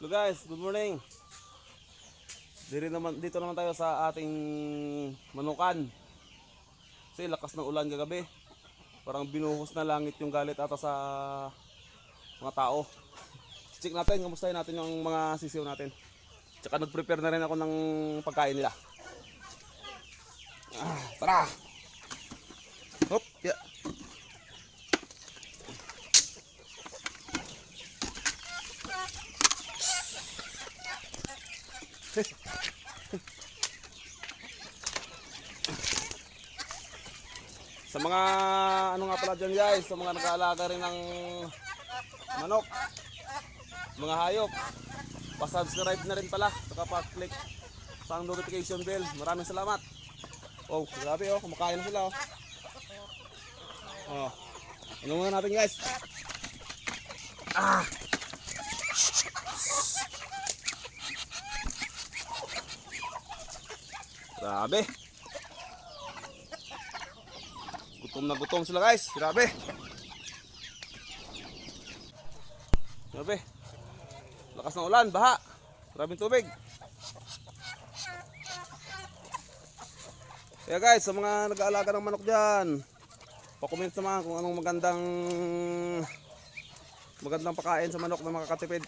Hello guys, good morning. Dito naman tayo sa ating manukan. Kasi lakas ng ulan kagabi. Parang binuhos na langit yung galit ata sa mga tao. Check natin, kamustahin natin yung mga sisiw natin. Tsaka nag-prepare na rin ako ng pagkain nila. Tara! Hop, yeah. Sa mga ano nga pala dyan guys, sa mga nag-aalaga rin ng manok, mga hayop, pa-subscribe na rin pala, saka pa-click sa notification bell. Maraming salamat. Oh, grabe oh, kumakain na sila oh. Oh. Ano muna natin guys? Grabe. Gutom na gutom sila guys. Grabe. Grabe. Lakas ng ulan, baha. Maraming tubig. Kaya guys, sa mga nag-aalaga ng manok dyan, pa-comment naman kung anong magandang pakain sa manok na makakatipid.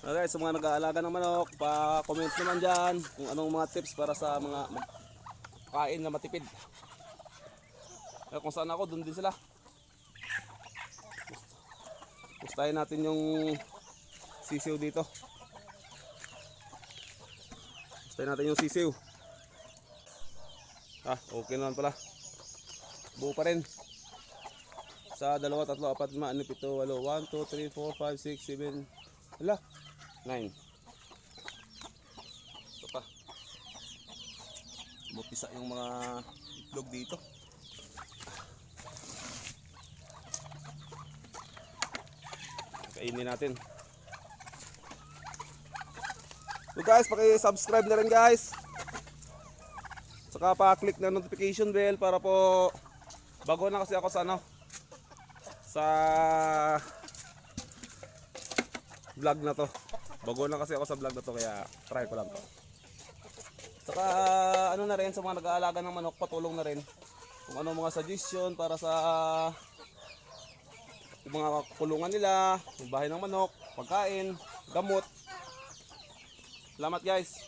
Okay, sa mga nag-aalaga ng manok, pa-comment naman dyan kung anong mga tips para sa mga pakain na matipid. Kung saan ako, doon din sila. Gustahin natin yung sisiw dito. Gustahin natin yung sisiw. Okay naman pala. Buo pa rin. Sa 2, 3, 4, 5, 6, 7, 8, 1, 2, 3, 4, 5, 6, 7, hala, 9. Ito pa. Mapisa yung mga itlog dito. Kainin natin. So guys, paki-subscribe na rin guys. Saka pa-click na notification bell para po bago na kasi ako sa sa vlog na to. Bago na kasi ako sa vlog na to kaya try ko lang to. Saka ano na rin sa mga nag-aalaga ng manok, patulong na rin kung ano mga suggestion para sa mga kulungan nila, yung bahay ng manok, pagkain, gamot. Salamat guys.